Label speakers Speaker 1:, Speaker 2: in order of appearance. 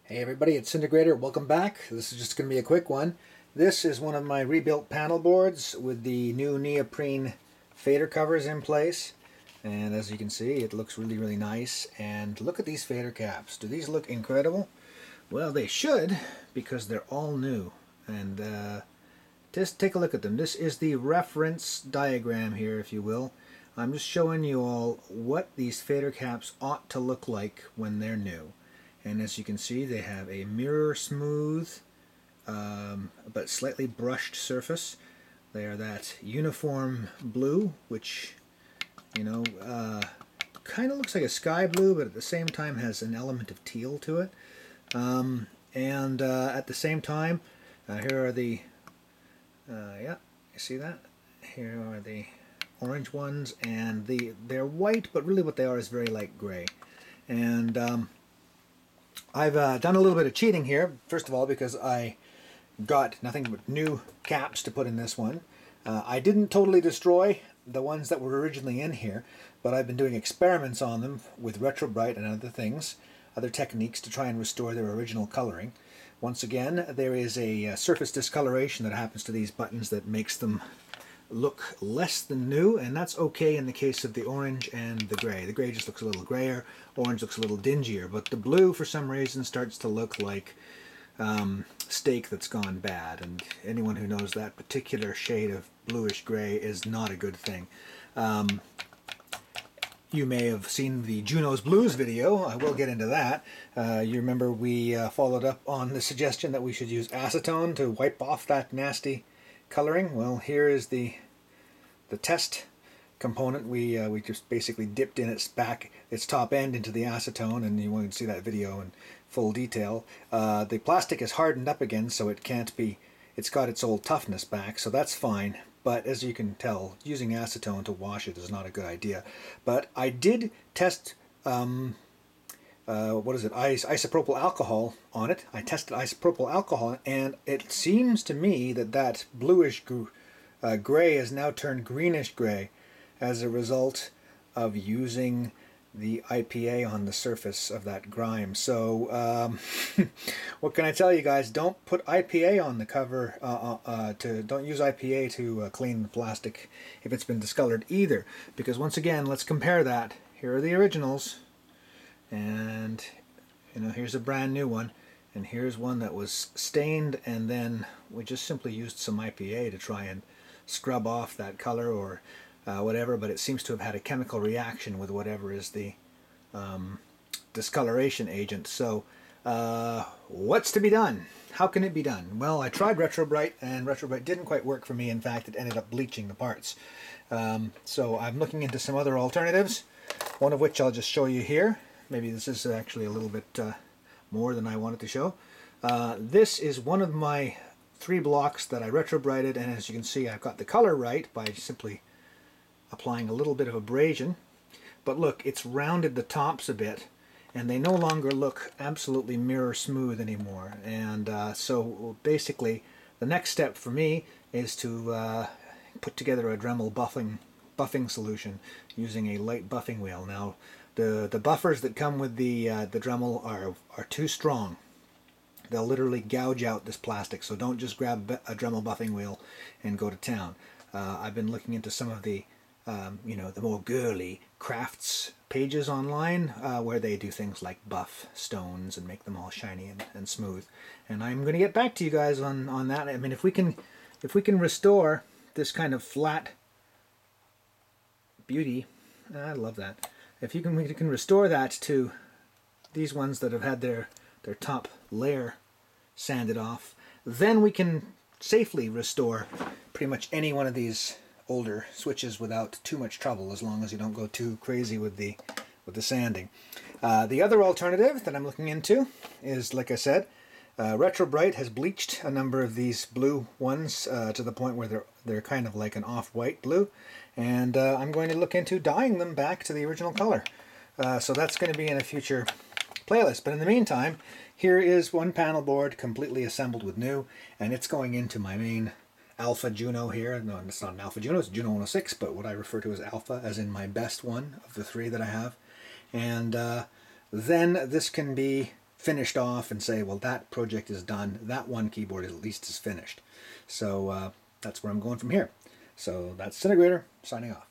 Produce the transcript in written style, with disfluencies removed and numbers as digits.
Speaker 1: Hey everybody, it's Integrator. Welcome back. This is just going to be a quick one. This is one of my rebuilt panel boards with the new neoprene fader covers in place. And as you can see, it looks really nice. And look at these fader caps. Do these look incredible? Well, they should, because they're all new. And just take a look at them. This is the reference diagram here, if you will. I'm just showing you all what these fader caps ought to look like when they're new. And as you can see, they have a mirror smooth but slightly brushed surface. They are that uniform blue, which, you know, kind of looks like a sky blue, but at the same time has an element of teal to it. At the same time, here are the, yeah, you see that? Here are the orange ones, and they're white, but really what they are is very light gray. And I've done a little bit of cheating here, first of all, because I got nothing but new caps to put in this one. I didn't totally destroy the ones that were originally in here, but I've been doing experiments on them with Retro-Brite and other things, other techniques to try and restore their original coloring. Once again, there is a surface discoloration that happens to these buttons that makes them look less than new, and that's okay in the case of the orange and the gray. The gray just looks a little grayer, orange looks a little dingier, but the blue for some reason starts to look like steak that's gone bad, and anyone who knows that particular shade of bluish gray is not a good thing. You may have seen the Juno's Blues video. I will get into that. You remember we followed up on the suggestion that we should use acetone to wipe off that nasty coloring. Well, here is the test component. We just basically dipped in its top end into the acetone, and you want to see that video in full detail. The plastic is hardened up again, so it can't be. It's got its old toughness back, so that's fine. But as you can tell, using acetone to wash it is not a good idea. But I did test isopropyl alcohol on it. I tested isopropyl alcohol, and it seems to me that bluish gray has now turned greenish gray as a result of using the IPA on the surface of that grime. So what can I tell you guys? Don't put IPA on the cover. Don't use IPA to clean the plastic if it's been discolored either, because once again, let's compare that. Here are the originals. And here's a brand new one, and here's one that was stained, and then we just simply used some IPA to try and scrub off that color or whatever, but it seems to have had a chemical reaction with whatever is the discoloration agent. So what's to be done? How can it be done? Well, I tried Retro-Brite, and Retro-Brite didn't quite work for me. In fact, it ended up bleaching the parts. So I'm looking into some other alternatives, one of which I'll just show you here. Maybe this is actually a little bit more than I wanted to show. This is one of my 3 blocks that I Retro-Brited, and as you can see, I've got the color right by simply applying a little bit of abrasion. But look, it's rounded the tops a bit, and they no longer look absolutely mirror smooth anymore. And so basically, the next step for me is to put together a Dremel buffing solution using a light buffing wheel. Now, the buffers that come with the Dremel are too strong. They'll literally gouge out this plastic, so don't just grab a Dremel buffing wheel and go to town. I've been looking into some of the the more girly crafts pages online where they do things like buff stones and make them all shiny and smooth. And I'm going to get back to you guys on that. I mean, if we can restore this kind of flat beauty, I love that. If we can restore that to these ones that have had their top layer sanded off, then we can safely restore pretty much any one of these older switches without too much trouble, as long as you don't go too crazy with the sanding. The other alternative that I'm looking into is, like I said, Retro-Brite has bleached a number of these blue ones to the point where they're kind of like an off-white blue, and I'm going to look into dyeing them back to the original color. So that's going to be in a future playlist. But in the meantime, here is one panel board completely assembled with new, and it's going into my main Alpha Juno here. No, it's not an Alpha Juno, it's a Juno-106, but what I refer to as Alpha, as in my best one of the 3 that I have. And then this can be finished off and say, well, that project is done. That one keyboard at least is finished. So that's where I'm going from here. So that's Disintegrator signing off.